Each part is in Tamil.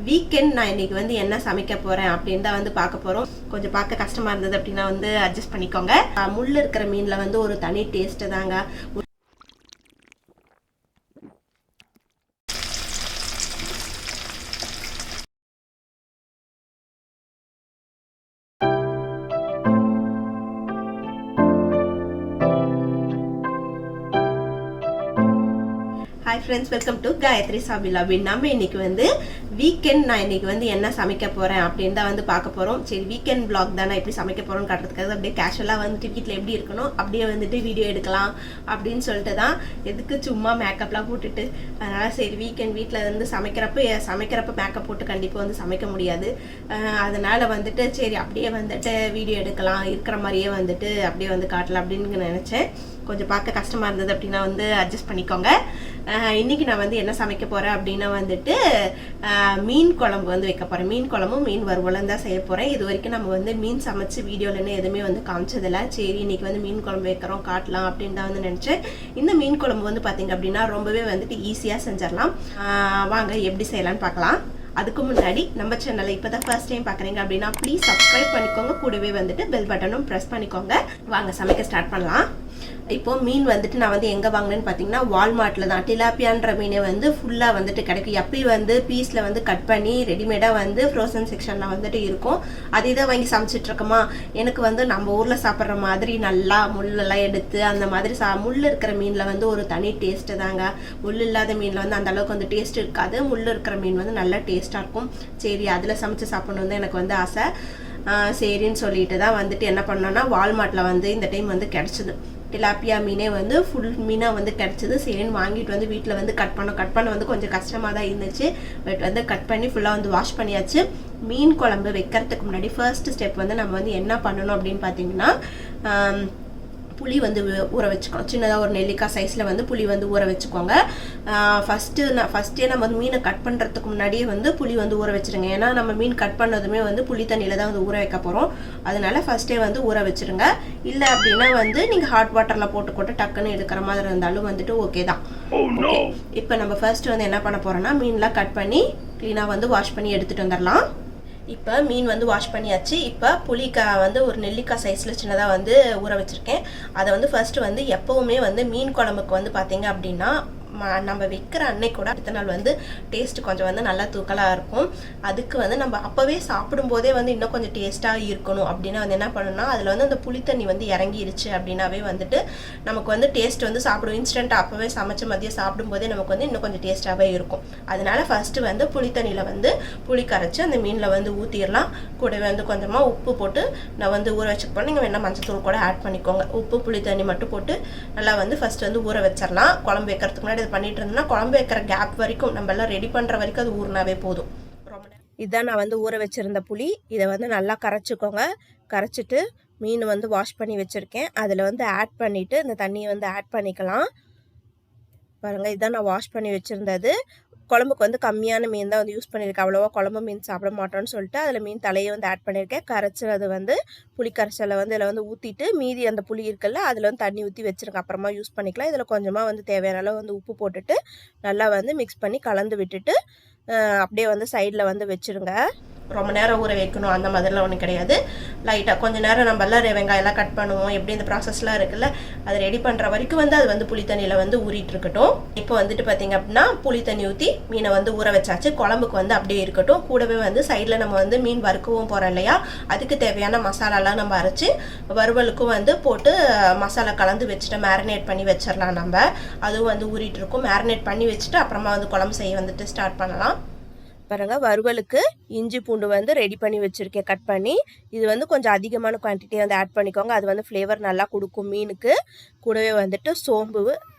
வீக்கெண்ட் நான் இன்னைக்கு வந்து என்ன சமைக்க போறேன் அப்படின்னு தான் வந்து பார்க்க போறோம். கொஞ்சம் பார்க்க கஷ்டமா இருந்தது அப்படின்னா வந்து அட்ஜஸ்ட் பண்ணிக்கோங்க. முள் இருக்கிற மீன்ல வந்து ஒரு தனி டேஸ்ட் தாங்க. Hi friends, welcome to gayathri.hobbylobby. நம்ம இன்னைக்கு வந்து வீக்கெண்ட் நான் இன்னைக்கு வந்து என்ன சமைக்க போறேன் அப்படின்னு தான் வந்து பார்க்க போறோம். சரி, வீக்கெண்ட் vlog தான் நான் எப்படி சமைக்க போறோம்னு காட்டுறதுக்காக அப்படியே கேஷுவலா வந்துட்டு வீட்டில் எப்படி இருக்கணும் அப்படியே வந்துட்டு வீடியோ எடுக்கலாம் அப்படின்னு சொல்லிட்டு தான். எதுக்கு சும்மா மேக்கப்லாம் போட்டுட்டு, அதனால சரி வீக்கெண்ட் வீட்டில் வந்து சமைக்கிறப்ப மேக்கப் போட்டு கண்டிப்பாக வந்து சமைக்க முடியாது. அதனால வந்துட்டு சரி அப்படியே வந்துட்டு வீடியோ எடுக்கலாம், இருக்கிற மாதிரியே வந்துட்டு அப்படியே வந்து காட்டலாம் அப்படின்னு நினைச்சேன். கொஞ்சம் பார்க்க கஷ்டமாக இருந்தது அப்படின்னா வந்து அட்ஜஸ்ட் பண்ணிக்கோங்க. இன்றைக்கி நான் வந்து என்ன சமைக்க போகிறேன் அப்படின்னா வந்துட்டு மீன் குழம்பு வந்து வைக்க போகிறேன். மீன் குழம்பும் மீன் வறுவலும் தான் செய்ய போகிறேன். இது வரைக்கும் நம்ம வந்து மீன் சமைச்சு வீடியோலன்னு எதுவுமே வந்து காமிச்சதில்லை. சரி இன்றைக்கி வந்து மீன் குழம்பு வைக்கிறோம் காட்டலாம் அப்படின்னு தான் வந்து நினச்சேன். இந்த மீன் குழம்பு வந்து பார்த்திங்க அப்படின்னா ரொம்பவே வந்துட்டு ஈஸியாக செஞ்சிடலாம். வாங்க எப்படி செய்யலான்னு பார்க்கலாம். அதுக்கு முன்னாடி நம்ம சேனலை இப்போ தான் ஃபர்ஸ்ட் டைம் பார்க்குறீங்க அப்படின்னா ப்ளீஸ் சப்ஸ்கிரைப் பண்ணிக்கோங்க. கூடவே வந்துட்டு பெல் பட்டனும் ப்ரெஸ் பண்ணிக்கோங்க. வாங்க சமைக்க ஸ்டார்ட் பண்ணலாம். இப்போ மீன் வந்துட்டு நான் வந்து எங்கே வாங்கினேன்னு பார்த்தீங்கன்னா வால்மார்ட்டில் தான். டிலாப்பியான்ற மீனை வந்து ஃபுல்லாக வந்துட்டு கிடைக்கும். எப்பயும் வந்து பீஸில் வந்து கட் பண்ணி ரெடிமேடாக வந்து ஃப்ரோசன் செக்ஷனில் வந்துட்டு இருக்கும். அதே தான் வாங்கி சமைச்சிட்ருக்கோமா. எனக்கு வந்து நம்ம ஊரில் சாப்பிட்ற மாதிரி நல்லா முள்ளெல்லாம் எடுத்து அந்த மாதிரி முள் இருக்கிற மீனில் வந்து ஒரு தனி டேஸ்ட்டு தாங்க. முள் இல்லாத மீனில் வந்து அந்த அளவுக்கு வந்து டேஸ்ட் இருக்காது. முள் இருக்கிற மீன் வந்து நல்லா டேஸ்ட்டாக இருக்கும். சரி அதில் சமைச்சு சாப்பிடணும் தான் எனக்கு வந்து ஆசை. சரின்னு சொல்லிட்டு தான் வந்துட்டு என்ன பண்ணோன்னா வால்மார்ட்டில் வந்து இந்த டைம் வந்து கிடச்சிது. டிலாப்பியா மீனே வந்து ஃபுல் மீனாக வந்து கிடச்சிது. சரின்னு வாங்கிட்டு வந்து வீட்டில் வந்து கட் பண்ண வந்து கொஞ்சம் கஷ்டமாக தான் இருந்துச்சு. பட் வந்து கட் பண்ணி ஃபுல்லாக வந்து வாஷ் பண்ணியாச்சு. மீன் குழம்பு வைக்கிறதுக்கு முன்னாடி ஃபர்ஸ்ட் ஸ்டெப் வந்து நம்ம வந்து என்ன பண்ணணும் அப்படின்னு பார்த்தீங்கன்னா புளி வந்து ஊற வச்சுக்கணும். சின்னதாக ஒரு நெல்லிக்காய் சைஸில் வந்து புளி வந்து ஊற வச்சுக்கோங்க. ஃபஸ்ட்டே நம்ம வந்து மீனை கட் பண்ணுறதுக்கு முன்னாடியே வந்து புளி வந்து ஊற வச்சுருங்க. ஏன்னா நம்ம மீன் கட் பண்ணதுமே வந்து புளி தண்ணியில் தான் வந்து ஊற வைக்க போகிறோம். அதனால ஃபஸ்ட்டே வந்து ஊற வச்சுருங்க. இல்லை அப்படின்னா வந்து நீங்கள் ஹாட் வாட்டரில் போட்டு டக்குன்னு எடுக்கிற மாதிரி இருந்தாலும் வந்துட்டு ஓகே தான். இப்போ நம்ம ஃபர்ஸ்ட் வந்து என்ன பண்ண போகிறோன்னா மீன்லாம் கட் பண்ணி க்ளீனாக வந்து வாஷ் பண்ணி எடுத்துகிட்டு வந்துடலாம். இப்போ மீன் வந்து வாஷ் பண்ணியாச்சு. இப்போ புளிக்காய் வந்து ஒரு நெல்லிக்காய் சைஸில் சின்னதாக வந்து ஊற வச்சுருக்கேன். அதை வந்து ஃபர்ஸ்ட்டு வந்து எப்போவுமே வந்து மீன் குழம்புக்கு வந்து பார்த்தீங்க அப்படின்னா நம்ம வைக்கிற அன்னைக்கு கூட அடுத்த நாள் வந்து டேஸ்ட் கொஞ்சம் வந்து நல்லா தூக்கலாக இருக்கும். அதுக்கு வந்து நம்ம அப்போவே சாப்பிடும்போதே வந்து இன்னும் கொஞ்சம் டேஸ்ட்டாக இருக்கணும் அப்படின்னா வந்து என்ன பண்ணணும்னா அதில் வந்து அந்த புளித்தண்ணி வந்து இறங்கிருச்சு அப்படின்னாவே வந்துட்டு நமக்கு வந்து டேஸ்ட் வந்து சாப்பிடுவோம். இன்ஸ்டன்ட் அப்போவே சமைச்சு மதியம் சாப்பிடும்போதே நமக்கு வந்து இன்னும் கொஞ்சம் டேஸ்ட்டாகவே இருக்கும். அதனால ஃபஸ்ட்டு வந்து புளித்தண்ணியில் வந்து புளி கரைச்சி அந்த மீனில் வந்து ஊற்றிடலாம். கூடவே வந்து கொஞ்சமாக உப்பு போட்டு நான் வந்து ஊற வச்சுப்போம். நீங்கள் வேணால் மஞ்சத்தூள் கூட ஆட் பண்ணிக்கோங்க. உப்பு புளித்தண்ணி மட்டும் போட்டு நல்லா வந்து ஃபஸ்ட்டு வந்து ஊற வச்சிடலாம். குழம்பு வைக்கிறதுக்கு முன்னாடி பண்ணிட்டு இருந்தோம்னா குழம்பு வைக்கிற கேப் வரைக்கும் நம்ம எல்லாம் ரெடி பண்ற வரைக்கும் அது ஊறினாவே போதும். இதான் நான் வந்து ஊற வச்சிருந்த புளி. இதை வந்து நல்லா கரைச்சிக்கோங்க. கரைச்சிட்டு மீன் வந்து வாஷ் பண்ணி வச்சிருக்கேன். அதில் வந்து ஆட் பண்ணிட்டு இந்த தண்ணியை வந்து ஆட் பண்ணிக்கலாம். பாருங்க, இதான் நான் வாஷ் பண்ணி வச்சிருந்தது. குழம்புக்கு வந்து கம்மியான மீன் தான் வந்து யூஸ் பண்ணியிருக்கேன். அவ்வளோவா குழம்பு மீன் சாப்பிட மாட்டோம்னு சொல்லிட்டு அதில் மீன் தலையை வந்து ஆட் பண்ணியிருக்கேன். கரைச்சது வந்து புளி கரைச்சலை வந்து இதில் வந்து ஊற்றிட்டு மீதி அந்த புளி இருக்குல்ல அதில் வந்து தண்ணி ஊற்றி வச்சுருக்கேன். அப்புறமா யூஸ் பண்ணிக்கலாம். இதில் கொஞ்சமாக வந்து தேவையான அளவு வந்து உப்பு போட்டுட்டு நல்லா வந்து மிக்ஸ் பண்ணி கலந்து விட்டுட்டு அப்படியே வந்து சைடில் வந்து வச்சுருங்க. ரொம்ப நேரம் ஊற வைக்கணும் அந்த மாதிரிலாம் ஒன்றும் கிடையாது. லைட்டாக கொஞ்சம் நேரம் நம்ம எல்லாம் வெங்காயம்லாம் கட் பண்ணுவோம். எப்படி இந்த ப்ராசஸ்லாம் இருக்குல்ல அதை ரெடி பண்ணுற வரைக்கும் வந்து அது வந்து புளி தண்ணியில் வந்து ஊறிட்டு இருக்கட்டும். இப்போ வந்துட்டு பார்த்தீங்க அப்படின்னா புளி தண்ணி ஊற்றி மீனை வந்து ஊற வச்சாச்சு. குழம்புக்கு வந்து அப்படியே இருக்கட்டும். கூடவே வந்து சைடில் நம்ம வந்து மீன் வறுக்கவும் போகிறோம் இல்லையா, அதுக்கு தேவையான மசாலாலாம் நம்ம அரைச்சி வறுவலுக்கும் வந்து போட்டு மசாலா கலந்து வச்சுட்டு மேரினேட் பண்ணி வச்சிடலாம். நம்ம அதுவும் வந்து ஊறிட்டு இருக்கும். மேரினேட் பண்ணி வச்சுட்டு அப்புறமா வந்து குழம்பு செய்ய வந்துட்டு ஸ்டார்ட் பண்ணலாம். பாருங்கள், வறுவலுக்கு இஞ்சி பூண்டு வந்து ரெடி பண்ணி வச்சுருக்கேன் கட் பண்ணி. இது வந்து கொஞ்சம் அதிகமான குவான்டிட்டி வந்து ஆட் பண்ணிக்கோங்க. அது வந்து ஃப்ளேவர் நல்லா கொடுக்கும் மீனுக்கு. கூடவே வந்துட்டு சோம்பு,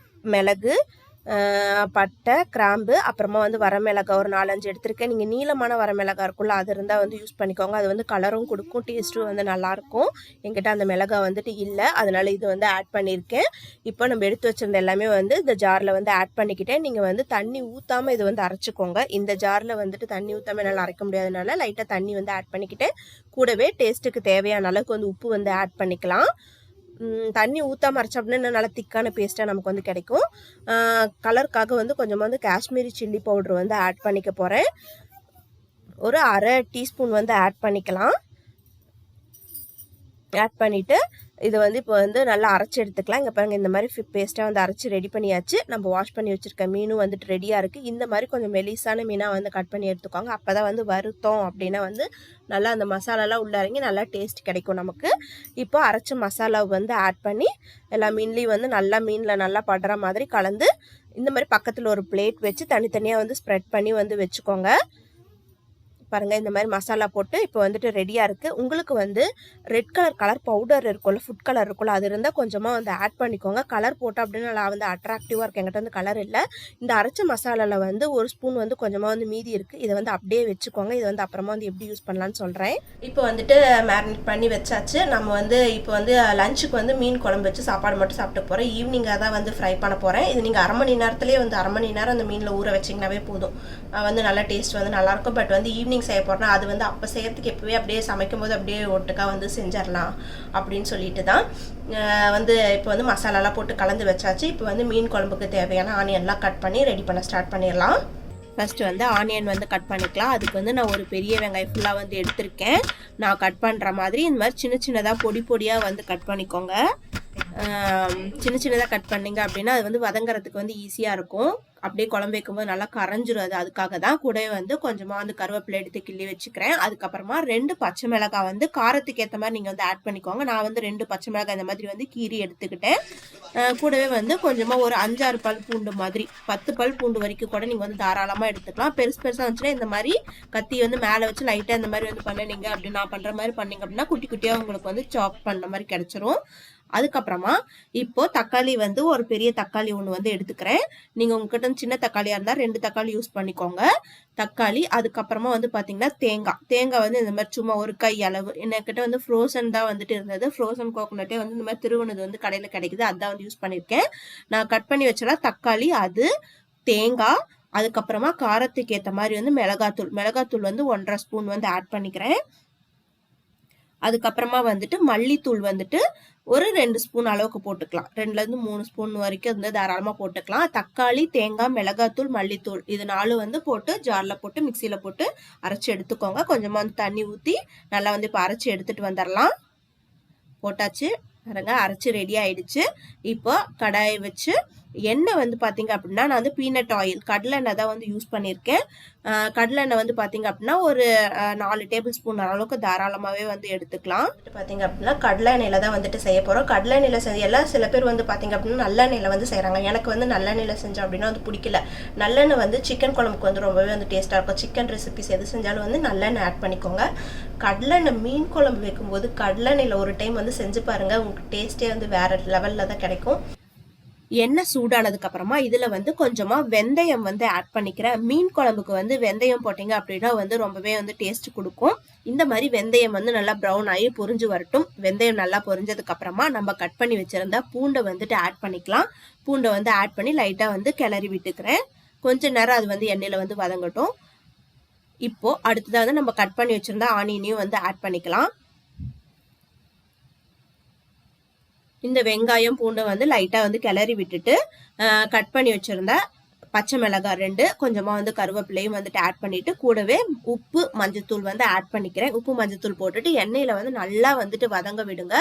மிளகு, பட்டை, கிராம்பு, அப்புறமா வந்து வரமிளகாய் ஒரு 4-5 எடுத்திருக்கேன். நீங்கள் நீளமான வரமிளகாய் இருக்குல்ல அது இருந்தால் வந்து யூஸ் பண்ணிக்கோங்க. அது வந்து கலரும் கொடுக்கும், டேஸ்ட்டும் வந்து நல்லாயிருக்கும். என்கிட்ட அந்த மிளகாய் வந்துட்டு இல்லை, அதனால் இது வந்து ஆட் பண்ணியிருக்கேன். இப்போ நம்ம எடுத்து வச்சிருந்த எல்லாமே வந்து இந்த ஜாரில் வந்து ஆட் பண்ணிக்கிட்டேன். நீங்கள் வந்து தண்ணி ஊற்றாமல் இது வந்து அரைச்சிக்கோங்க. இந்த ஜாரில் வந்துட்டு தண்ணி ஊற்றாமல் என்னால் அரைக்க முடியாதனால லைட்டாக தண்ணி வந்து ஆட் பண்ணிக்கிட்டேன். கூடவே டேஸ்ட்டுக்கு தேவையான அளவுக்கு வந்து உப்பு வந்து ஆட் பண்ணிக்கலாம். தண்ணி ஊற்றாம அரைச்சா அப்படின்னா இன்னும் நல்லா திக்கான பேஸ்ட்டாக நமக்கு வந்து கிடைக்கும். கலருக்காக வந்து கொஞ்சமாக வந்து காஷ்மீரி சில்லி பவுட்ரு வந்து ஆட் பண்ணிக்க போகிறேன். ஒரு அரை டீஸ்பூன் வந்து ஆட் பண்ணிக்கலாம். ஆட் பண்ணிவிட்டு இது வந்து இப்போ வந்து நல்லா அரைச்சி எடுத்துக்கலாம். இங்கே பாருங்கள், இந்த மாதிரி பேஸ்ட்டாக வந்து அரைச்சி ரெடி பண்ணியாச்சு. நம்ம வாஷ் பண்ணி வச்சுருக்க மீனும் வந்துட்டு ரெடியாக இருக்குது. இந்த மாதிரி கொஞ்சம் மெலிசான மீனாக வந்து கட் பண்ணி எடுத்துக்கோங்க. அப்போ தான் வந்து வருத்தம் அப்படின்னா வந்து நல்லா அந்த மசாலாலாம் உள்ள இறங்கி நல்லா டேஸ்ட் கிடைக்கும் நமக்கு. இப்போ அரைச்ச மசாலாவை வந்து ஆட் பண்ணி எல்லா மீன்லேயும் வந்து நல்லா மீனில் நல்லா படுற மாதிரி கலந்து இந்த மாதிரி பக்கத்தில் ஒரு பிளேட் வச்சு தனித்தனியாக வந்து ஸ்ப்ரெட் பண்ணி வந்து வச்சுக்கோங்க. பாருங்கள், இந்த மாதிரி மசாலா போட்டு இப்போ வந்துட்டு ரெடியாக இருக்குது. உங்களுக்கு வந்து ரெட் கலர் பவுடர் இருக்கும்ல, ஃபுட் கலர் இருக்கும்ல, அது இருந்தால் கொஞ்சமாக வந்து ஆட் பண்ணிக்கோங்க. கலர் போட்டால் அப்படின்னு நல்லா வந்து அட்ராக்டிவாக இருக்குது. என்கிட்ட வந்து கலர் இல்லை. இந்த அரைச்ச மசாலாவில் வந்து ஒரு ஸ்பூன் வந்து கொஞ்சமாக வந்து மீதி இருக்குது. இதை வந்து அப்படியே வச்சுக்கோங்க. இது வந்து அப்புறமா வந்து எப்படி யூஸ் பண்ணலான்னு சொல்கிறேன். இப்போ வந்துட்டு மேரினேட் பண்ணி வச்சாச்சு. நம்ம வந்து இப்போ வந்து லஞ்சுக்கு வந்து மீன் குழம்பு வச்சு சாப்பாடு மட்டும் சாப்பிட்டு போகிறேன். ஈவினிங்காக தான் வந்து ஃப்ரை பண்ண போகிறேன். இது நீங்கள் அரை மணி நேரத்துலேயே வந்து அரை மணி நேரம் அந்த மீனில் ஊற வச்சிங்கனாவே போதும். வந்து நல்லா டேஸ்ட் வந்து நல்லாயிருக்கும். பட் வந்து ஈவினிங் செய்ய போகிறேன்னா அது வந்து அப்போ செய்யறதுக்கு எப்போவே அப்படியே சமைக்கும் போது அப்படியே ஒட்டுக்கா வந்து செஞ்சிடலாம் அப்படின்னு சொல்லிட்டு தான் வந்து இப்போ வந்து மசாலாலாம் போட்டு கலந்து வச்சாச்சு. இப்போ வந்து மீன் குழம்புக்கு தேவையான ஆனியன்லாம் கட் பண்ணி ரெடி பண்ண ஸ்டார்ட் பண்ணிடலாம். ஃபஸ்ட்டு வந்து ஆனியன் வந்து கட் பண்ணிக்கலாம். அதுக்கு வந்து நான் ஒரு பெரிய வெங்காயம் ஃபுல்லாக வந்து எடுத்திருக்கேன். நான் கட் பண்ணுற மாதிரி இந்த மாதிரி சின்ன சின்னதாக பொடியாக வந்து கட் பண்ணிக்கோங்க. சின்ன சின்னதாக கட் பண்ணிங்க அப்படின்னா அது வந்து வதங்குறதுக்கு வந்து ஈஸியாக இருக்கும். அப்படியே குழம்பு வைக்கும்போது நல்லா கரைஞ்சிரும். அதுக்காக தான் கூடவே வந்து கொஞ்சமாக வந்து கருவேப்பிலை எடுத்து கிள்ளி வச்சுக்கிறேன். அதுக்கப்புறமா 2 பச்சை மிளகாய் வந்து காரத்துக்கு ஏற்ற மாதிரி நீங்கள் வந்து ஆட் பண்ணிக்கோங்க. நான் வந்து 2 பச்சை மிளகாய் இந்த மாதிரி வந்து கீரி எடுத்துக்கிட்டேன். கூடவே வந்து கொஞ்சமாக ஒரு 5-6 பல் பூண்டு மாதிரி 10 பல் பூண்டு வரைக்கும் கூட நீங்கள் வந்து தாராளமாக எடுத்துக்கலாம். பெருசாக இருந்துச்சுன்னா இந்த மாதிரி கத்தி வந்து மேலே வச்சு லைட்டாக இந்த மாதிரி வந்து பண்ணிங்க அப்படின்னு நான் பண்ணுற மாதிரி பண்ணிங்க அப்படின்னா குட்டி குட்டியாக உங்களுக்கு வந்து சாப் பண்ணுற மாதிரி கிடச்சிரும். அதுக்கப்புறமா இப்போ தக்காளி வந்து ஒரு பெரிய தக்காளி ஒன்று வந்து எடுத்துக்கிறேன். நீங்கள் உங்ககிட்ட சின்ன தக்காளியாக இருந்தால் 2 தக்காளி யூஸ் பண்ணிக்கோங்க. தக்காளி, அதுக்கப்புறமா வந்து பார்த்தீங்கன்னா தேங்காய் வந்து இந்த மாதிரி சும்மா ஒரு கை அளவு. என்கிட்ட வந்து ஃப்ரோசன் தான் வந்துட்டு இருந்தது. ஃப்ரோசன் கோகோனட்டே வந்து இந்த மாதிரி திருவனது வந்து கடையில் கிடைக்குது. அதுதான் வந்து யூஸ் பண்ணியிருக்கேன். நான் கட் பண்ணி வச்சலாம் தக்காளி, அது தேங்காய், அதுக்கப்புறமா காரத்துக்கு ஏற்ற மாதிரி வந்து மிளகாத்தூள் வந்து 1.5 ஸ்பூன் வந்து ஆட் பண்ணிக்கிறேன். அதுக்கப்புறமா வந்துட்டு மல்லித்தூள் வந்துட்டு ஒரு 2 ஸ்பூன் அளவுக்கு போட்டுக்கலாம். 2லேருந்து 3 ஸ்பூன் வரைக்கும் வந்து தாராளமாக போட்டுக்கலாம். தக்காளி, தேங்காய், மிளகாத்தூள், மல்லித்தூள் இது 4 வந்து போட்டு ஜாரில் போட்டு மிக்சியில் போட்டு அரைச்சி எடுத்துக்கோங்க. கொஞ்சமாக வந்து தண்ணி ஊற்றி நல்லா வந்து இப்போ அரைச்சி எடுத்துகிட்டு வந்துடலாம். போட்டாச்சு பாருங்க, அரைச்சி ரெடி ஆயிடுச்சு. இப்போ கடாயை வச்சு எண்ணெய் வந்து பார்த்தீங்க அப்படின்னா நான் வந்து பீனட் ஆயில் கடலை எண்ணெய் தான் வந்து யூஸ் பண்ணியிருக்கேன். கடலை எண்ணெய் வந்து பார்த்தீங்க அப்படின்னா ஒரு 4 டேபிள் ஸ்பூன் அளவுக்கு தாராளமாகவே வந்து எடுத்துக்கலாம். பார்த்தீங்க அப்படின்னா கடலை எண்ணெயில் தான் வந்துட்டு செய்ய போகிறோம். கடலை எண்ணெயில் செய்யலாம். சில பேர் வந்து பார்த்தீங்க அப்படின்னா நல்லெண்ணெயில் வந்து செய்கிறாங்க. எனக்கு வந்து நல்லெண்ணெயில் செஞ்சோம் அப்படின்னா வந்து பிடிக்கல. நல்லெண்ணெய் வந்து சிக்கன் குழம்புக்கு வந்து ரொம்பவே வந்து டேஸ்ட்டாக இருக்கும். சிக்கன் ரெசிபிஸ் எது செஞ்சாலும் வந்து நல்லெண்ணெய் ஆட் பண்ணிக்கோங்க. கடலெண்ணெய் மீன் குழம்பு வைக்கும்போது கடலெண்ணெயில் ஒரு டைம் வந்து செஞ்சு பாருங்கள். உங்களுக்கு டேஸ்ட்டே வந்து வேறு லெவலில் தான் கிடைக்கும். எண்ணெய் சூடானதுக்கு அப்புறமா இதில் வந்து கொஞ்சமாக வெந்தயம் வந்து ஆட் பண்ணிக்கிறேன். மீன் குழம்புக்கு வந்து வெந்தயம் போட்டிங்க அப்படின்னா வந்து ரொம்பவே வந்து டேஸ்ட் கொடுக்கும். இந்த மாதிரி வெந்தயம் வந்து நல்லா ப்ரௌன் ஆகி பொரிஞ்சு வரட்டும். வெந்தயம் நல்லா பொரிஞ்சதுக்கு அப்புறமா நம்ம கட் பண்ணி வச்சிருந்தா பூண்டை வந்துட்டு ஆட் பண்ணிக்கலாம். பூண்டை வந்து ஆட் பண்ணி லைட்டாக வந்து கிளறி விட்டுக்கிறேன். கொஞ்ச நேரம் அது வந்து எண்ணெயில் வந்து வதங்கட்டும். இப்போ அடுத்ததாக வந்து நம்ம கட் பண்ணி வச்சிருந்தா ஆனியனையும் வந்து ஆட் பண்ணிக்கலாம். இந்த வெங்காயம் பூண்டை வந்து லைட்டாக வந்து கிளறி விட்டுட்டு கட் பண்ணி வச்சுருந்த பச்சை மிளகாய் 2 கொஞ்சமாக வந்து கருவேப்பிலையும் வந்துட்டு ஆட் பண்ணிவிட்டு கூடவே உப்பு மஞ்சத்தூள் வந்து ஆட் பண்ணிக்கிறேன். உப்பு மஞ்சத்தூள் போட்டுட்டு எண்ணெயில் வந்து நல்லா வந்துட்டு வதங்க விடுங்க.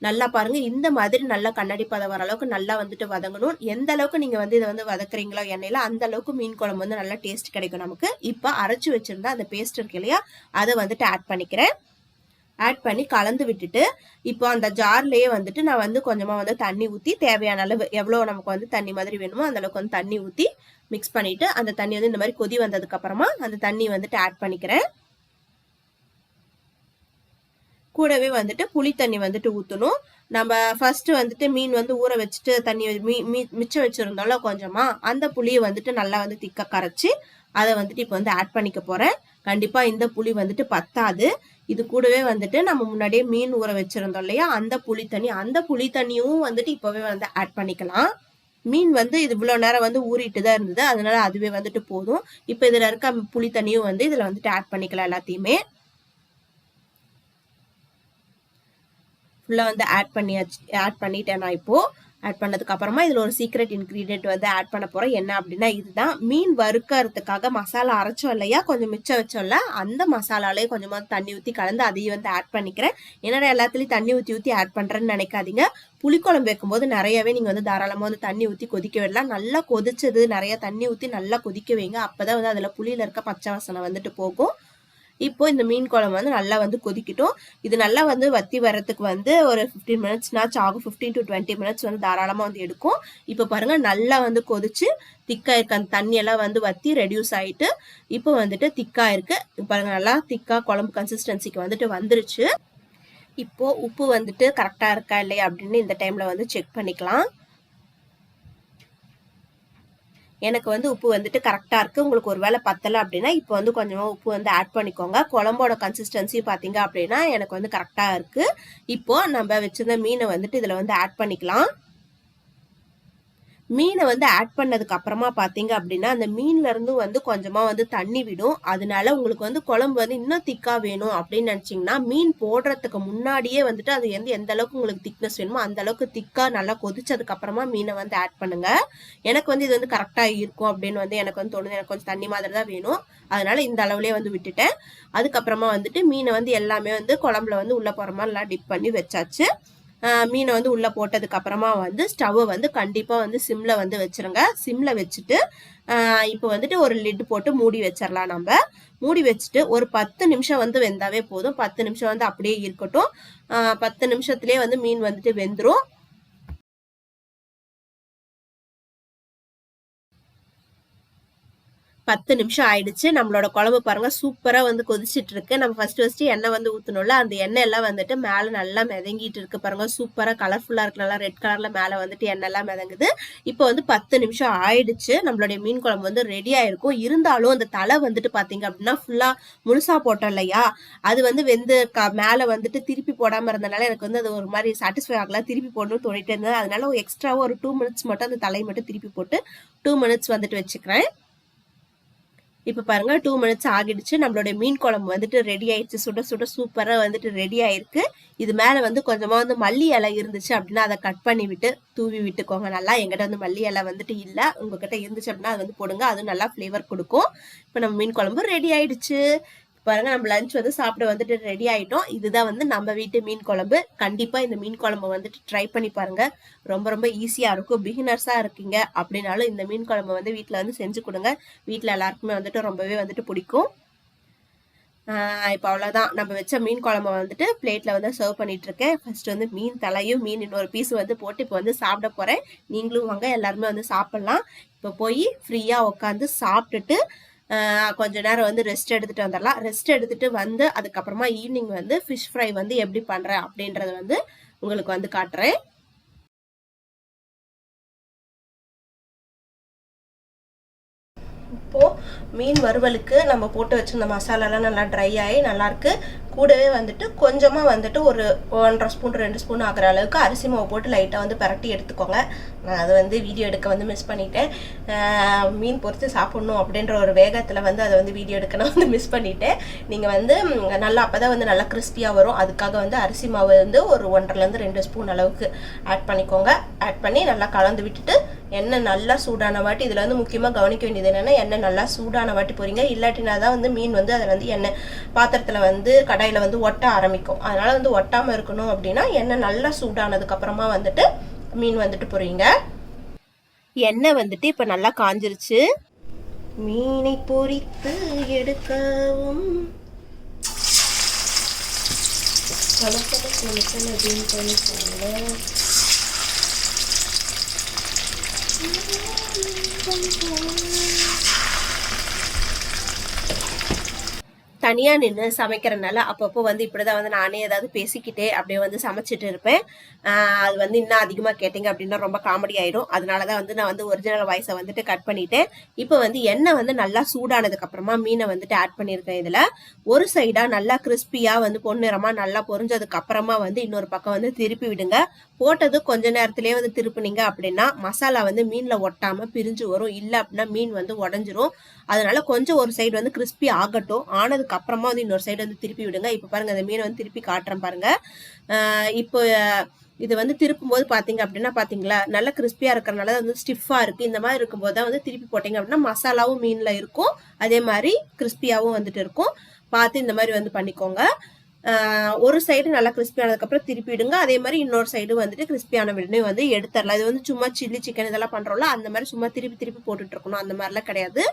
நல்லா பாருங்கள், இந்த மாதிரி நல்லா கண்ணாடி பதம் வர அளவுக்கு நல்லா வந்துட்டு வதங்கணும். எந்த அளவுக்கு நீங்கள் வந்து இதை வந்து வதக்குறீங்களோ எண்ணெயில் அந்த அளவுக்கு மீன் குழம்பு வந்து நல்லா டேஸ்ட் கிடைக்கும் நமக்கு. இப்போ அரைச்சி வச்சுருந்தா அந்த பேஸ்ட் இருக்கு இல்லையா, அதை வந்துட்டு ஆட் பண்ணிக்கிறேன். ஆட் பண்ணி கலந்து விட்டுட்டு இப்போ அந்த ஜார்லேயே வந்துட்டு நான் வந்து கொஞ்சமாக வந்து தண்ணி ஊற்றி தேவையான அளவு எவ்வளோ நமக்கு வந்து தண்ணி மாதிரி வேணுமோ அந்த அளவுக்கு வந்து தண்ணி ஊற்றி மிக்ஸ் பண்ணிவிட்டு அந்த தண்ணி வந்து இந்த மாதிரி கொதி வந்ததுக்கப்புறமா அந்த தண்ணி வந்துட்டு ஆட் பண்ணிக்கிறேன். கூடவே வந்துட்டு புளி தண்ணி வந்துட்டு ஊற்றணும். நம்ம ஃபர்ஸ்ட் வந்துட்டு மீன் வந்து ஊற வச்சுட்டு தண்ணி மிச்சம் வச்சுருந்தோம்ல கொஞ்சமாக, அந்த புளியை வந்துட்டு நல்லா வந்து திக்காக கரைச்சி அதை வந்துட்டு இப்போ வந்து ஆட் பண்ணிக்க போகிறேன். கண்டிப்பாக இந்த புளி வந்துட்டு பத்தாது. இது கூடவே வந்துட்டு நம்ம முன்னாடியே மீன் ஊற வச்சிருந்தோம் இல்லையா, அந்த புளி தண்ணியும் வந்துட்டு இப்போவே வந்து ஆட் பண்ணிக்கலாம். மீன் வந்து இது இவ்வளோ நேரம் வந்து ஊறிட்டு தான் இருந்தது, அதனால அதுவே வந்துட்டு போதும். இப்போ இதில் இருக்க புளி தண்ணியும் வந்து இதில் வந்துட்டு ஆட் பண்ணிக்கலாம். எல்லாத்தையுமே ஃபுல்லாக வந்து ஆட் பண்ணிட்டேன் நான் இப்போ. ஆட் பண்ணதுக்கு அப்புறமா இதில் ஒரு சீக்ரெட் இன்க்ரீடியன்ட் வந்து ஆட் பண்ண போகிறோம். என்ன அப்படின்னா இதுதான். மீன் வறுக்கிறதுக்காக மசாலா அரைச்சோம் இல்லையா, கொஞ்சம் மிச்சம் வச்சோம்ல, அந்த மசாலாலே கொஞ்சமாக தண்ணி ஊற்றி கலந்து அதையும் வந்து ஆட் பண்ணிக்கிறேன். என்னடா எல்லாத்துலேயும் தண்ணி ஊற்றி ஊற்றி ஆட் பண்ணுறேன்னு நினைக்காதீங்க. புளிக்குழம்பு வைக்கும்போது நிறையவே நீங்கள் வந்து தாராளமாக வந்து தண்ணி ஊற்றி கொதிக்க விடலாம். நல்லா கொதிச்சது நிறைய தண்ணி ஊற்றி நல்லா கொதிக்க வைங்க. அப்போ தான் வந்து அதில் புளியில் இருக்க பச்சை வாசனை வந்துட்டு போகும். இப்போ இந்த மீன் குழம்பு வந்து நல்லா வந்து கொதிக்கட்டும். இது நல்லா வந்து வத்தி வரத்துக்கு வந்து ஒரு 15 மினிட்ஸ்னாச்சும் ஆகும். 15 to 20 மினிட்ஸ் வந்து தாராளமாக வந்து எடுக்கும். இப்போ பாருங்க நல்லா வந்து கொதிச்சு திக்கா இருக்கு. அந்த தண்ணியெல்லாம் வந்து வத்தி ரெடியூஸ் ஆயிட்டு இப்போ வந்துட்டு திக்கா இருக்கு. பாருங்க நல்லா திக்கா குழம்பு கன்சிஸ்டன்சிக்கு வந்துட்டு வந்துருச்சு. இப்போ உப்பு வந்துட்டு கரெக்டா இருக்கா இல்லையா அப்படின்னு இந்த டைம்ல வந்து செக் பண்ணிக்கலாம். எனக்கு வந்து உப்பு வந்துட்டு கரெக்டாக இருக்குது. உங்களுக்கு ஒரு வேளை பத்தலை அப்படின்னா இப்போ வந்து கொஞ்சமாக உப்பு வந்து ஆட் பண்ணிக்கோங்க. குழம்போட கன்சிஸ்டன்சி பார்த்தீங்க அப்படின்னா எனக்கு வந்து கரெக்டாக இருக்குது. இப்போது நம்ம வச்சிருந்த மீனை வந்துட்டு இதில் வந்து ஆட் பண்ணிக்கலாம். மீனை வந்து ஆட் பண்ணதுக்கு அப்புறமா பார்த்தீங்க அப்படின்னா அந்த மீன்ல இருந்து வந்து கொஞ்சமா வந்து தண்ணி விடும். அதனால உங்களுக்கு வந்து குழம்பு வந்து இன்னும் திக்கா வேணும் அப்படின்னு நினைச்சீங்கன்னா மீன் போடுறதுக்கு முன்னாடியே வந்துட்டு அது வந்து எந்த அளவுக்கு உங்களுக்கு திக்னஸ் வேணுமோ அந்த அளவுக்கு திக்கா நல்லா கொதிச்சதுக்கு அப்புறமா மீனை வந்து ஆட் பண்ணுங்க. எனக்கு வந்து இது வந்து கரெக்டா இருக்கும் அப்படின்னு வந்து எனக்கு வந்து தோணுது. எனக்கு கொஞ்சம் தண்ணி மாதிரி தான் வேணும். அதனால இந்த அளவுலேயே வந்து விட்டுட்டேன். அதுக்கப்புறமா வந்துட்டு மீனை வந்து எல்லாமே வந்து குழம்புல வந்து உள்ள போற மாதிரி எல்லாம் டிப் பண்ணி வச்சாச்சு. மீனை வந்து உள்ளே போட்டதுக்கு அப்புறமா வந்து ஸ்டவ்வை வந்து கண்டிப்பாக வந்து சிம்மில் வந்து வச்சுருங்க. சிம்மில் வச்சுட்டு இப்போ வந்துட்டு ஒரு லிட் போட்டு மூடி வச்சிடலாம். நம்ம மூடி வச்சுட்டு ஒரு 10 நிமிஷம் வந்து வெந்தாவே போதும். 10 நிமிஷம் வந்து அப்படியே இருக்கட்டும். 10 நிமிஷத்துலேயே வந்து மீன் வந்துட்டு வெந்துடும். 10 நிமிஷம் ஆயிடுச்சு. நம்மளோட குழம்பு பாருங்க சூப்பரா வந்து கொதிச்சிட்டு இருக்கு. நம்ம ஃபர்ஸ்ட் எண்ணெய் வந்து ஊத்தணும்ல, அந்த எண்ணெய் எல்லாம் வந்துட்டு மேல நல்லா மிதங்கிட்டு இருக்கு பாருங்க. சூப்பரா கலர்ஃபுல்லா இருக்கு. நல்லா ரெட் கலர்ல மேல வந்துட்டு எண்ணெய் எல்லாம் மிதங்குது. இப்போ வந்து 10 நிமிஷம் ஆயிடுச்சு. நம்மளுடைய மீன் குழம்பு வந்து ரெடி ஆயிருக்கும். இருந்தாலும் அந்த தலை வந்துட்டு பாத்தீங்க அப்படின்னா ஃபுல்லா முழுசா போட்டோம் இல்லையா, அது வந்து வெந்து மேல வந்துட்டு திருப்பி போடாம இருந்தனால எனக்கு வந்து அது ஒரு மாதிரி சாட்டிஸ்ஃபை ஆகல. திருப்பி போடணும்னு தோணிட்டே இருந்தது. அதனால எக்ஸ்ட்ராவா ஒரு 2 மினிட்ஸ் மட்டும் அந்த தலையை மட்டும் திருப்பி போட்டு 2 மினிட்ஸ் வந்துட்டு வச்சுக்கிறேன். இப்போ பாருங்க 2 மினிட்ஸ் ஆகிடுச்சு. நம்மளுடைய மீன் குழம்பு வந்துட்டு ரெடி ஆயிடுச்சு. சுட சுட சூப்பரா வந்துட்டு ரெடி ஆயிருக்கு. இது மேல வந்து கொஞ்சமா வந்து மல்லி இலை இருந்துச்சு அப்படின்னா அதை கட் பண்ணி விட்டு தூவி விட்டுக்கோங்க. நல்லா எங்கிட்ட வந்து மல்லி இலை வந்துட்டு இல்லை, உங்ககிட்ட இருந்துச்சு அப்படின்னா அது வந்து போடுங்க. அது நல்லா ஃப்ளேவர் கொடுக்கும். இப்போ நம்ம மீன் குழம்பு ரெடி ஆயிடுச்சு. பாருங்க நம்ம லஞ்ச் வந்து சாப்பிட வந்துட்டு ரெடி ஆயிட்டோம். இதுதான் வந்து நம்ம வீட்டு மீன் குழம்பு. கண்டிப்பா இந்த மீன் குழம்பு வந்துட்டு ட்ரை பண்ணி பாருங்க. ரொம்ப ரொம்ப ஈஸியா இருக்கும். பிகினர்ஸா இருக்கீங்க அப்படின்னாலும் இந்த மீன் குழம்பு வந்து வீட்டுல வந்து செஞ்சு கொடுங்க. வீட்டுல எல்லாருக்குமே வந்துட்டு ரொம்பவே வந்துட்டு பிடிக்கும். இப்போ அவ்வளோதான். நம்ம வச்ச மீன் குழம்பு வந்துட்டு பிளேட்ல வந்து சர்வ் பண்ணிட்டு இருக்கேன். ஃபர்ஸ்ட் வந்து மீன் தலையும் மீன் இன்னொரு பீஸ் வந்து போட்டு இப்போ வந்து சாப்பிட போறேன். நீங்களும் வாங்க, எல்லாருமே வந்து சாப்பிடலாம். இப்போ போய் ஃப்ரீயா உட்காந்து சாப்பிட்டுட்டு கொஞ்ச நேரம் வந்து ரெஸ்ட் எடுத்துட்டு வந்துடலாம். ரெஸ்ட் எடுத்துட்டு வந்து அதுக்கப்புறமா ஈவினிங் வந்து ஃபிஷ் ஃப்ரை வந்து எப்படி பண்றேன் அப்படின்றத வந்து உங்களுக்கு வந்து காட்டுறேன். இப்போ மீன் வறுவலுக்கு நம்ம போட்டு வச்சிருந்த மசாலாலாம் நல்லா ட்ரை ஆகி நல்லா இருக்கு. கூடவே வந்துட்டு கொஞ்சமா வந்துட்டு ஒரு 1.5 ஸ்பூன் 2 ஸ்பூன் ஆகிற அளவுக்கு அரிசி மாவு போட்டு லைட்டாக வந்து பரட்டி எடுத்துக்கோங்க. நான் அது வந்து வீடியோ எடுக்க வந்து மிஸ் பண்ணிட்டேன். மீன் பொரித்து சாப்பிடணும் அப்படின்ற ஒரு வேகத்தில் வந்து அதை வந்து வீடியோ எடுக்க நான் வந்து மிஸ் பண்ணிட்டேன். நீங்கள் வந்து நல்லா அப்போ தான் வந்து நல்லா கிறிஸ்பியாக வரும். அதுக்காக வந்து அரிசி மாவு வந்து ஒரு 1.5லேருந்து 2 ஸ்பூன் அளவுக்கு ஆட் பண்ணிக்கோங்க. ஆட் பண்ணி நல்லா கலந்து விட்டுட்டு எண்ணெய் நல்லா சூடான வாட்டி, இதில் வந்து முக்கியமாக கவனிக்க வேண்டியது என்னென்னா எண்ணெய் நல்லா சூடான வாட்டி போறீங்க. இல்லாட்டினா தான் வந்து மீன் வந்து அதில் வந்து எண்ணெய் பாத்திரத்தில் வந்து கடாயில் வந்து ஒட்ட ஆரம்பிக்கும். அதனால் வந்து ஒட்டாமல் இருக்கணும் அப்படின்னா எண்ணெய் நல்லா சூடானதுக்கப்புறமா வந்துட்டு மீன் வந்துட்டு போறீங்க. எண்ணெய் வந்துட்டு இப்போ நல்லா காஞ்சிருச்சு. மீனை பொரித்து எடுக்கவும் தனியா நின்று சமைக்கிறதுனால அப்பப்போ வந்து இப்படிதான் வந்து நானே ஏதாவது பேசிக்கிட்டே அப்படியே வந்து சமைச்சிட்டு இருப்பேன். அது வந்து இன்னும் அதிகமா கேட்டீங்க அப்படின்னா ரொம்ப காமெடி ஆயிடும். அதனாலதான் வந்து நான் வந்து ஒரிஜினல் வாய்ஸை வந்துட்டு கட் பண்ணிட்டேன். இப்போ வந்து எண்ணெய் வந்து நல்லா சூடானதுக்கு அப்புறமா மீனை வந்துட்டு ஆட் பண்ணியிருக்கேன். இதுல ஒரு சைடா நல்லா கிறிஸ்பியா வந்து பொன்னிறமா நல்லா பொரிஞ்சதுக்கு அப்புறமா வந்து இன்னொரு பக்கம் வந்து திருப்பி விடுங்க. போட்டது கொஞ்ச நேரத்திலேயே வந்து திருப்பினீங்க அப்படின்னா மசாலா வந்து மீன்ல ஒட்டாம பிரிஞ்சு வரும். இல்லை அப்படின்னா மீன் வந்து உடஞ்சிரும். அதனால கொஞ்சம் ஒரு சைடு வந்து கிறிஸ்பி ஆகட்டும். ஆனதுக்கு அப்புறமா வந்து இன்னொரு சைடு வந்து திருப்பி விடுங்க. இப்போ பாருங்க அந்த மீனை வந்து திருப்பி காட்டுறேன் பாருங்க. இப்போ இது வந்து திருப்பும்போது பார்த்தீங்க அப்படின்னா பார்த்தீங்களா நல்லா கிறிஸ்பியாக இருக்கிறனால வந்து ஸ்டிஃபாக இருக்குது. இந்த மாதிரி இருக்கும்போது தான் வந்து திருப்பி போட்டிங்க அப்படின்னா மசாலாவும் மீனில் இருக்கும், அதே மாதிரி கிறிஸ்பியாகவும் வந்துட்டு இருக்கும். பார்த்து இந்த மாதிரி வந்து பண்ணிக்கோங்க. ஒரு சைடு நல்லா கிறிஸ்பி ஆனதுக்கப்புறம் திருப்பிடுங்க. அதே மாதிரி இன்னொரு சைடு வந்துட்டு கிறிஸ்பியான உடனே வந்து எடுத்துடலாம். இது வந்து சும்மா சில்லி சிக்கன் இதெல்லாம் பண்ணுறோம்ல அந்த மாதிரி சும்மா திருப்பி திருப்பி போட்டுட்டு இருக்கணும், அந்த மாதிரிலாம் கிடையாது.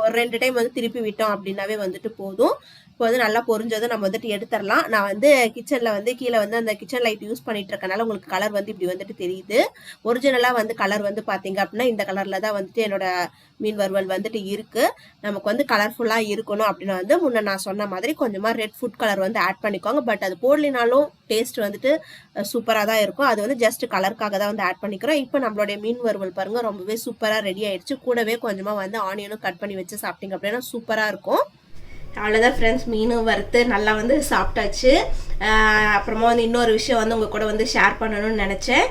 ஒரு 2 டைம் வந்து திருப்பி விட்டோம் அப்படின்னாவே வந்துட்டு போதும். இப்போ வந்து நல்லா பொரிஞ்சதும் நம்ம வந்துட்டு எடுத்துடலாம். நான் வந்து கிச்சனில் வந்து கீழே வந்து அந்த கிச்சன் லைட் யூஸ் பண்ணிட்டு இருக்கனால உங்களுக்கு கலர் வந்து இப்படி வந்துட்டு தெரியுது. ஒரிஜினலாக வந்து கலர் வந்து பார்த்தீங்க அப்படின்னா இந்த கலரில் தான் வந்துட்டு என்னோட மீன் வறுவல் வந்துட்டு இருக்குது. நமக்கு வந்து கலர்ஃபுல்லாக இருக்கணும் அப்படின்னா வந்து முன்ன நான் சொன்ன மாதிரி கொஞ்சமாக ரெட் ஃபுட் கலர் வந்து ஆட் பண்ணிக்கோங்க. பட் அது போடலினாலும் டேஸ்ட் வந்துட்டு சூப்பராக தான் இருக்கும். அது வந்து ஜஸ்ட் கலருக்காக தான் வந்து ஆட் பண்ணிக்கிறோம். இப்போ நம்மளுடைய மீன் வறுவல் பாருங்கள் ரொம்பவே சூப்பராக ரெடி ஆயிடுச்சு. கூடவே கொஞ்சமாக வந்து ஆனியனும் கட் பண்ணி வச்சு சாப்பிட்டீங்க அப்படின்னா சூப்பராக இருக்கும். அவ்வளோதான் ஃப்ரெண்ட்ஸ், மீனும் வறுத்து நல்லா வந்து சாப்பிட்டாச்சு. அப்புறமா வந்து இன்னொரு விஷயம் வந்து உங்கள் கூட வந்து ஷேர் பண்ணணும்னு நினச்சேன்.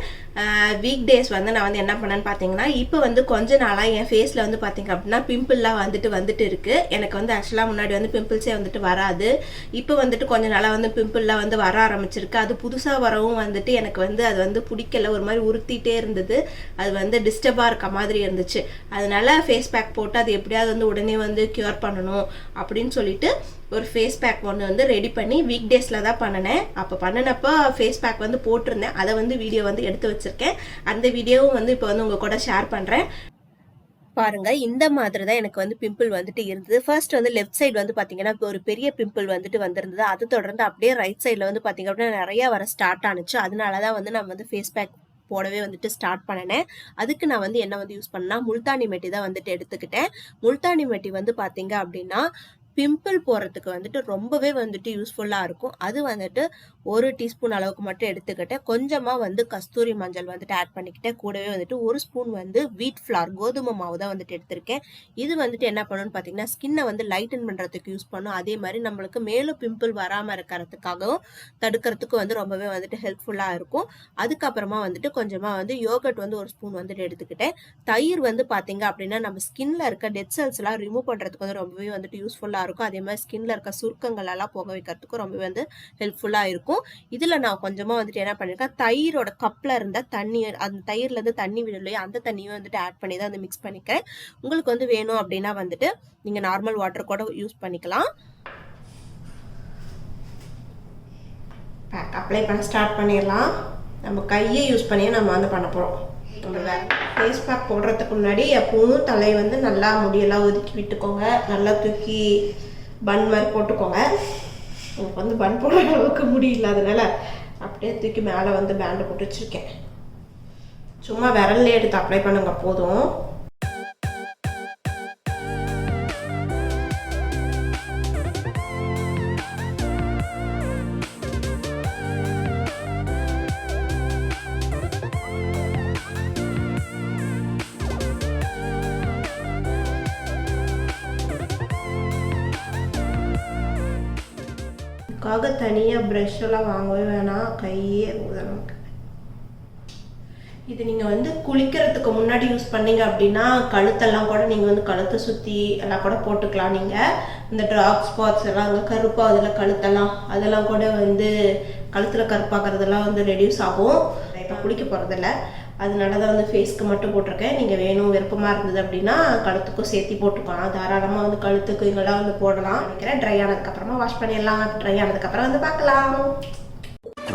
வீக் டேஸ் வந்து நான் வந்து என்ன பண்ணேன்னு பார்த்தீங்கன்னா இப்போ வந்து கொஞ்ச நாளாக என் ஃபேஸில் வந்து பார்த்தீங்க அப்படின்னா பிம்பிள்லாம் வந்துட்டு இருக்குது. எனக்கு வந்து ஆக்சுவலாக முன்னாடி வந்து பிம்பிள்ஸே வந்துட்டு வராது. இப்போ வந்துட்டு கொஞ்ச நாளாக வந்து பிம்பிள்லாம் வந்து வர ஆரம்பிச்சிருக்கு. அது புதுசாக வரவும் வந்துட்டு எனக்கு வந்து அது வந்து பிடிக்கல, ஒரு மாதிரி உறுத்திட்டே இருந்தது. அது வந்து டிஸ்டர்பாக இருக்க மாதிரி இருந்துச்சு. அதனால ஃபேஸ் பேக் போட்டு அது எப்படியாவது வந்து உடனே வந்து க்யூர் பண்ணணும் அப்படின்னு சொல்லிட்டு ஒரு ஃபேஸ் பேக் ஒன்று வந்து ரெடி பண்ணி வீக் டேஸில் தான் பண்ணினேன். அப்போ பண்ணினப்போ ஃபேஸ் பேக் வந்து போட்டிருந்தேன், அதை வந்து வீடியோ வந்து எடுத்து வச்சுருக்கேன். அந்த வீடியோவும் வந்து இப்போ வந்து உங்கள் கூட ஷேர் பண்ணுறேன் பாருங்க. இந்த மாதிரி தான் எனக்கு வந்து பிம்பிள் வந்துட்டு இருந்தது. ஃபர்ஸ்ட் வந்து லெஃப்ட் சைடு வந்து பார்த்தீங்கன்னா இப்போ ஒரு பெரிய பிம்பிள் வந்துட்டு வந்திருந்தது. அது தொடர்ந்து அப்படியே ரைட் சைடில் வந்து பார்த்தீங்க அப்படின்னா நிறையா வர ஸ்டார்ட் ஆனிச்சு. அதனால தான் வந்து நான் வந்து ஃபேஸ் பேக் போடவே வந்துட்டு ஸ்டார்ட் பண்ணினேன். அதுக்கு நான் வந்து என்ன வந்து யூஸ் பண்ணேன்னா முல்தானி மெட்டி தான் வந்துட்டு எடுத்துக்கிட்டேன். முல்தானி மெட்டி வந்து பார்த்தீங்க அப்படின்னா பிம்பிள் போகிறதுக்கு வந்துட்டு ரொம்பவே வந்துட்டு யூஸ்ஃபுல்லாக இருக்கும். அது வந்துட்டு 1 டீஸ்பூன் அளவுக்கு மட்டும் எடுத்துக்கிட்டேன். கொஞ்சமாக வந்து கஸ்தூரி மஞ்சள் வந்துட்டு ஆட் பண்ணிக்கிட்டேன். கூடவே வந்துட்டு 1 ஸ்பூன் வந்து வீட் ஃப்ளார் கோதுமை மாவு தான் வந்துட்டு எடுத்திருக்கேன். இது வந்துட்டு என்ன பண்ணணும்னு பார்த்தீங்கன்னா ஸ்கின்னை வந்து லைட்டன் பண்ணுறதுக்கு யூஸ் பண்ணும். அதே மாதிரி நம்மளுக்கு மேலும் பிம்பிள் வராமல் இருக்கிறதுக்காகவும் தடுக்கிறதுக்கு வந்து ரொம்பவே வந்துட்டு ஹெல்ப்ஃபுல்லாக இருக்கும். அதுக்கப்புறமா வந்துட்டு கொஞ்சமாக வந்து யோகட் வந்து 1 ஸ்பூன் வந்துட்டு எடுத்துக்கிட்டேன். தயிர் வந்து பார்த்தீங்க அப்படின்னா நம்ம ஸ்கின்ல இருக்க டெட் செல்ஸ்லாம் ரிமூவ் பண்ணுறதுக்கு வந்து ரொம்பவே வந்துட்டு யூஸ்ஃபுல்லாக இருக்கும். அதே மாதிரி ஸ்கின்ல இருக்க சுருக்கங்கள் எல்லாம் போக வைக்கிறதுக்கும் ரொம்பவே வந்து ஹெல்ப்ஃபுல்லாக இருக்கும். இதுல நான் கொஞ்சமா வந்துட்டு என்ன பண்ணிருக்கேன், தயிரோட கப்ல இருந்த தண்ணி, அந்த தயிர்ல இருந்து தண்ணி விடலையே அந்த தண்ணியும் வந்துட்டு ஆட் பண்ணி தான் வந்து மிக்ஸ் பண்ணிக்கிறேன். உங்களுக்கு வந்து வேணும் அப்படின்னா வந்துட்டு நீங்க நார்மல் வாட்டர் கூட யூஸ் பண்ணிக்கலாம். பேக் அப்ளை பண்ண ஸ்டார்ட் பண்ணிடலாம். நம்ம கையை யூஸ் பண்ணி நம்ம வந்து பண்ண போறோம். ஃபேஸ் பேக் போடுறதுக்கு முன்னாடி எப்பவும் தலையை வந்து நல்லா முடியெல்லாம் ஒதுக்கி விட்டுக்கோங்க. நல்லா தூக்கி பன் மாதிரி போட்டுக்கோங்க. எனக்கு வந்து பன் போடுற அளவுக்கு முடியல, அதனால அப்படியே தூக்கி மேலே வந்து பேண்டு போட்டு வச்சுருக்கேன். சும்மா விரல்லே எடுத்து அப்ளை பண்ணுங்க போதும். அதுக்காக தனியாக ப்ரஷ் எல்லாம் வாங்கவே வேணாம், கையே நமக்கு. இது நீங்கள் வந்து குளிக்கிறதுக்கு முன்னாடி யூஸ் பண்ணீங்க அப்படின்னா கழுத்தெல்லாம் கூட நீங்கள் வந்து கழுத்தை சுற்றி எல்லாம் கூட போட்டுக்கலாம். நீங்கள் இந்த டார்க் ஸ்பாட்ஸ் எல்லாம் அங்கே கருப்பாக அதில் கழுத்தெல்லாம் அதெல்லாம் கூட வந்து கழுத்தில் கருப்பாக்குறதெல்லாம் வந்து ரெடியூஸ் ஆகும். இப்போ குளிக்க போகிறதில்ல, அதனால தான் வந்து ஃபேஸ்க்கு மட்டும் போட்டிருக்கேன். நீங்கள் வேணும் விருப்பமாக இருந்தது அப்படின்னா கழுத்துக்கும் சேர்த்து போட்டுக்கலாம். தாராளமாக வந்து கழுத்துக்கு இங்கெல்லாம் வந்து போடலாம் நினைக்கிறேன். ட்ரை ஆனதுக்கப்புறமா வாஷ் பண்ணிடலாம். ட்ரை ஆனதுக்கப்புறம் வந்து பார்க்கலாம்.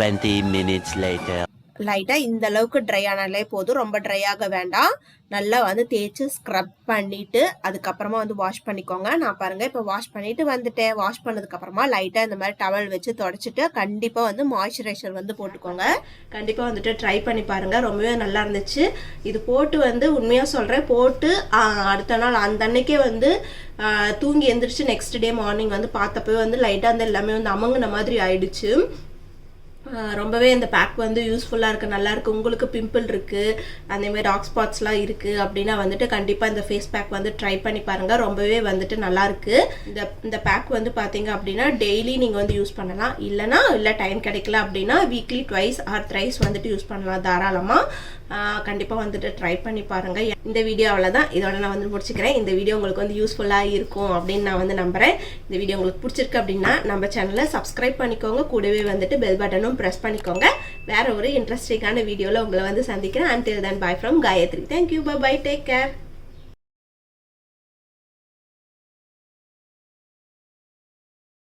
20 minutes later. லைட்டாக இந்த அளவுக்கு ட்ரை ஆனாலே போதும், ரொம்ப ட்ரை ஆக வேண்டாம். நல்லா வந்து தேய்ச்சி ஸ்க்ரப் பண்ணிவிட்டு அதுக்கப்புறமா வந்து வாஷ் பண்ணிக்கோங்க. நான் பாருங்கள் இப்போ வாஷ் பண்ணிவிட்டு வந்துட்டேன். வாஷ் பண்ணதுக்கப்புறமா லைட்டாக இந்த மாதிரி டவல் வச்சு தொடச்சிட்டு கண்டிப்பாக வந்து மாய்ஸ்சரைசர் வந்து போட்டுக்கோங்க. கண்டிப்பாக வந்துட்டு ட்ரை பண்ணி பாருங்கள், ரொம்பவே நல்லா இருந்துச்சு. இது போட்டு வந்து உண்மையாக சொல்கிறேன், போட்டு அடுத்த நாள் அந்த அன்னைக்கே வந்து தூங்கி எந்திரிச்சு நெக்ஸ்ட் டே மார்னிங் வந்து பார்த்தப்போ வந்து லைட்டாக வந்து எல்லாமே வந்து அமங்குன மாதிரி ஆயிடுச்சு. ரொம்பவே இந்த பேக் வந்து யூஸ்ஃபுல்லாக இருக்குது, நல்லாயிருக்கு. உங்களுக்கு பிம்பிள் இருக்குது, அதேமாதிரி டார்க் ஸ்பாட்ஸ்லாம் இருக்குது அப்படின்னா வந்துட்டு கண்டிப்பாக இந்த ஃபேஸ் பேக் வந்து ட்ரை பண்ணி பாருங்கள். ரொம்பவே வந்துட்டு நல்லாயிருக்கு. இந்த பேக் வந்து பார்த்தீங்க அப்படின்னா டெய்லி நீங்கள் வந்து யூஸ் பண்ணலாம். இல்லை டைம் கிடைக்கல அப்படின்னா வீக்லி 2 or 3 வந்துட்டு யூஸ் பண்ணலாம் தாராளமாக. கண்டிப்பாக வந்துட்டு ட்ரை பண்ணி பாருங்கள். இந்த வீடியோ அவ்வளோதான், இதோட நான் வந்து முடிச்சுக்கிறேன். இந்த வீடியோ உங்களுக்கு வந்து யூஸ்ஃபுல்லாக இருக்கும் அப்படின்னு நான் வந்து நம்புகிறேன். இந்த வீடியோ உங்களுக்கு பிடிச்சிருக்கு அப்படின்னா நம்ம சேனலை சப்ஸ்கிரைப் பண்ணிக்கோங்க. கூடவே வந்துட்டு பெல் பட்டனும் ப்ரெஸ் பண்ணிக்கோங்க. வேற ஒரு இன்ட்ரெஸ்டிங்கான வீடியோவில் உங்களை வந்து சந்திக்கிறேன். until then bye from Gayatri. Thank you. Bye bye. Take care.